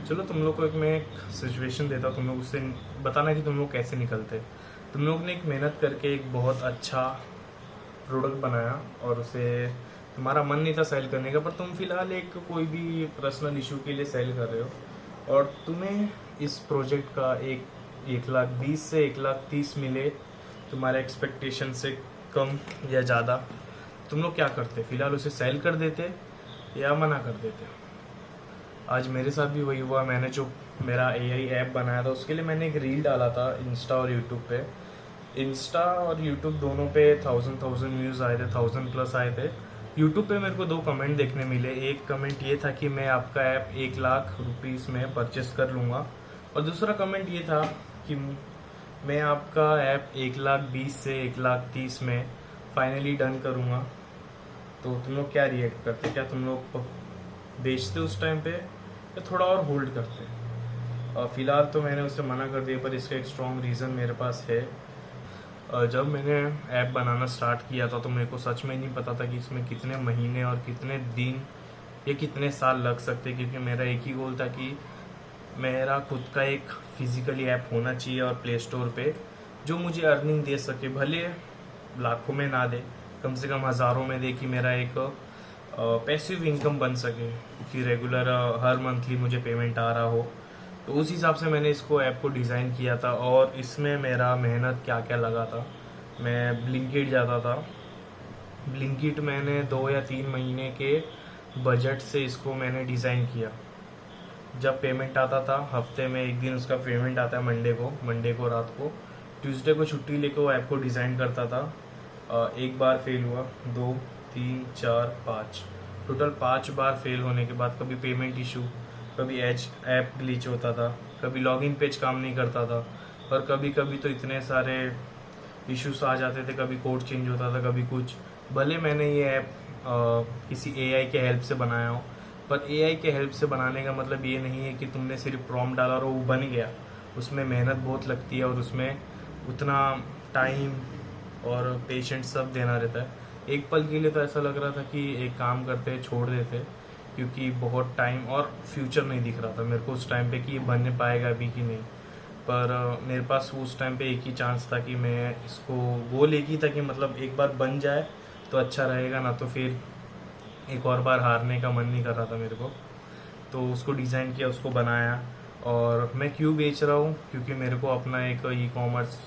चलो तुम लोग को मैं एक सिचुएशन देता हूँ, तुम लोग उससे बताना कि तुम लोग कैसे निकलते। तुम लोग ने एक मेहनत करके एक बहुत अच्छा प्रोडक्ट बनाया और उसे तुम्हारा मन नहीं था सेल करने का, पर तुम फिलहाल एक कोई भी पर्सनल इशू के लिए सेल कर रहे हो और तुम्हें इस प्रोजेक्ट का 1,20,000 से 1,30,000 मिले तुम्हारे एक्सपेक्टेशन से कम या ज़्यादा, तुम लोग क्या करते? फिलहाल उसे सेल कर देते या मना कर देते? आज मेरे साथ भी वही हुआ। मैंने जो मेरा एआई ऐप बनाया था उसके लिए मैंने एक रील डाला था इंस्टा और यूट्यूब पे। इंस्टा और यूट्यूब दोनों पे 1000 व्यूज़ आए थे, 1000+ आए थे। यूट्यूब पे मेरे को 2 कमेंट देखने मिले। एक कमेंट ये था कि मैं आपका ऐप 1,00,000 रुपीज़ में परचेस कर लूँगा, और दूसरा कमेंट ये था कि मैं आपका ऐप 1,20,000 से 1,30,000 में फाइनली डन करूँगा। तो तुम लोग क्या रिएक्ट करते? क्या तुम लोग बेचते उस टाइम पे या थोड़ा और होल्ड करते? और फिलहाल तो मैंने उसे मना कर दिया, पर इसका एक स्ट्रॉन्ग रीज़न मेरे पास है। जब मैंने ऐप बनाना स्टार्ट किया था तो मेरे को सच में नहीं पता था कि इसमें कितने महीने और कितने दिन या कितने साल लग सकते, क्योंकि मेरा एक ही गोल था कि मेरा खुद का एक फिजिकली ऐप होना चाहिए और प्ले स्टोर पे जो मुझे अर्निंग दे सके, भले लाखों में ना दे, कम से कम हज़ारों में दे, कि मेरा एक पैसिव इनकम बन सके, कि रेगुलर हर मंथली मुझे पेमेंट आ रहा हो। तो उस हिसाब से मैंने इसको ऐप को डिज़ाइन किया था। और इसमें मेरा मेहनत क्या क्या लगा था। मैं ब्लिंकिट जाता था। ब्लिंकिट मैंने 2 या 3 महीने के बजट से इसको मैंने डिज़ाइन किया। जब पेमेंट आता था हफ्ते में एक दिन उसका पेमेंट आता है, मंडे को रात को, ट्यूसडे को छुट्टी लेकर वो ऐप को डिज़ाइन करता था। एक बार फेल हुआ, 2, 3, 4, 5, टोटल 5 बार फेल होने के बाद कभी पेमेंट इशू, कभी ऐप ग्लिच होता था, कभी लॉगिन पेज काम नहीं करता था, और कभी कभी तो इतने सारे इश्यूज आ जाते थे, कभी कोड चेंज होता था, कभी कुछ। भले मैंने ये ऐप किसी एआई के हेल्प से बनाया हो, पर एआई के हेल्प से बनाने का मतलब ये नहीं है कि तुमने सिर्फ प्रॉम्प्ट डाला और वो बन गया। उसमें मेहनत बहुत लगती है और उसमें उतना टाइम और पेशेंस सब देना रहता है। एक पल के लिए तो ऐसा लग रहा था कि एक काम करते छोड़ देते, क्योंकि बहुत टाइम और फ्यूचर नहीं दिख रहा था मेरे को उस टाइम पे कि ये बनने पाएगा अभी कि नहीं। पर मेरे पास उस टाइम पे एक ही चांस था कि मैं इसको, गोल एक ही था कि मतलब एक बार बन जाए तो अच्छा रहेगा, ना तो फिर एक और बार हारने का मन नहीं कर रहा था मेरे को। तो उसको डिज़ाइन किया, उसको बनाया। और मैं क्यों बेच रहा हूँ? क्योंकि मेरे को अपना एक ई कॉमर्स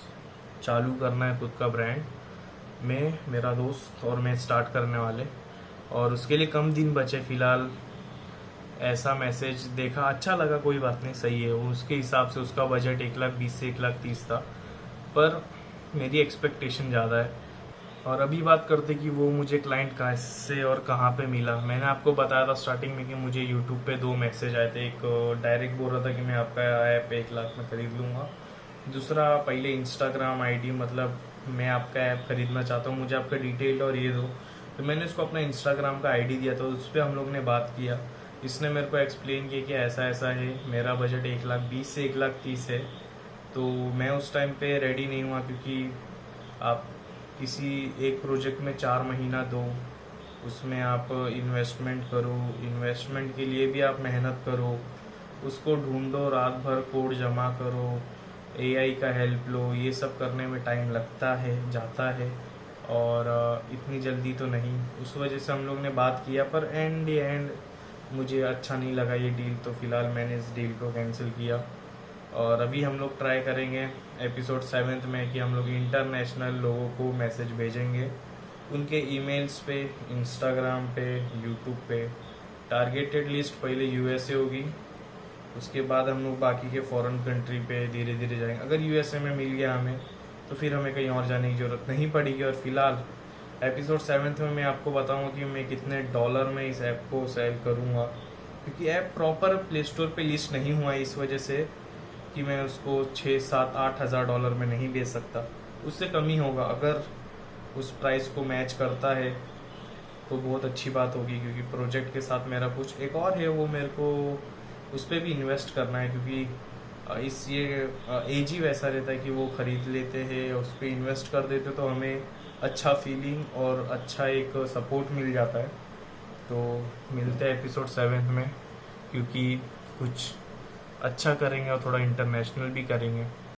चालू करना है, खुद का ब्रांड। मैं, मेरा दोस्त और मैं स्टार्ट करने वाले, और उसके लिए कम दिन बचे फ़िलहाल। ऐसा मैसेज देखा, अच्छा लगा, कोई बात नहीं, सही है। वो उसके हिसाब से उसका बजट 1,20,000 से 1,30,000 था, पर मेरी एक्सपेक्टेशन ज़्यादा है। और अभी बात करते कि वो मुझे क्लाइंट कैसे और कहाँ पे मिला। मैंने आपको बताया था स्टार्टिंग में कि मुझे यूट्यूब पे 2 मैसेज आए थे। एक डायरेक्ट बोल रहा था कि मैं आपका ऐप 1,00,000 में ख़रीद लूँगा। दूसरा पहले इंस्टाग्राम आईडी, मतलब मैं आपका ऐप ख़रीदना चाहता हूँ, मुझे आपका डिटेल और ये दो। तो मैंने उसको अपना इंस्टाग्राम का आईडी दिया, तो उस पर हम लोग ने बात किया। इसने मेरे को एक्सप्लेन किया कि ऐसा ऐसा है, मेरा बजट 1,20,000 से 1,30,000 है। तो मैं उस टाइम पे रेडी नहीं हुआ, क्योंकि आप किसी एक प्रोजेक्ट में 4 महीना दो, उसमें आप इन्वेस्टमेंट करो, इन्वेस्टमेंट के लिए भी आप मेहनत करो, उसको ढूंढो, रात भर कोड जमा करो, एआई का हेल्प लो, ये सब करने में टाइम लगता है, जाता है, और इतनी जल्दी तो नहीं। उस वजह से हम लोग ने बात किया, पर एंड मुझे अच्छा नहीं लगा ये डील, तो फिलहाल मैंने इस डील को कैंसिल किया। और अभी हम लोग ट्राई करेंगे एपिसोड 7 में कि हम लोग इंटरनेशनल लोगों को मैसेज भेजेंगे उनके ईमेल्स पे, इंस्टाग्राम पे, यूट्यूब पे। टारगेटेड लिस्ट पहले यूएसए होगी, उसके बाद हम लोग बाकी के फॉरेन कंट्री पे धीरे धीरे जाएंगे। अगर यूएसए में मिल गया हमें तो फिर हमें कहीं और जाने की ज़रूरत नहीं पड़ेगी। और फिलहाल एपिसोड 7 में मैं आपको बताऊंगा कि मैं कितने डॉलर में इस ऐप को सेल करूंगा, क्योंकि ऐप प्रॉपर प्ले स्टोर पे लिस्ट नहीं हुआ है, इस वजह से कि मैं उसको 6, 7, 8 हज़ार डॉलर में नहीं बेच सकता। उससे कम ही होगा। अगर उस प्राइस को मैच करता है तो बहुत अच्छी बात होगी, क्योंकि प्रोजेक्ट के साथ मेरा कुछ एक और है, वो मेरे को उस पर भी इन्वेस्ट करना है। क्योंकि इस ये एज ही वैसा रहता है कि वो ख़रीद लेते हैं, उस पर इन्वेस्ट कर देते, तो हमें अच्छा फीलिंग और अच्छा एक सपोर्ट मिल जाता है। तो मिलते हैं एपिसोड 7 में, क्योंकि कुछ अच्छा करेंगे और थोड़ा इंटरनेशनल भी करेंगे।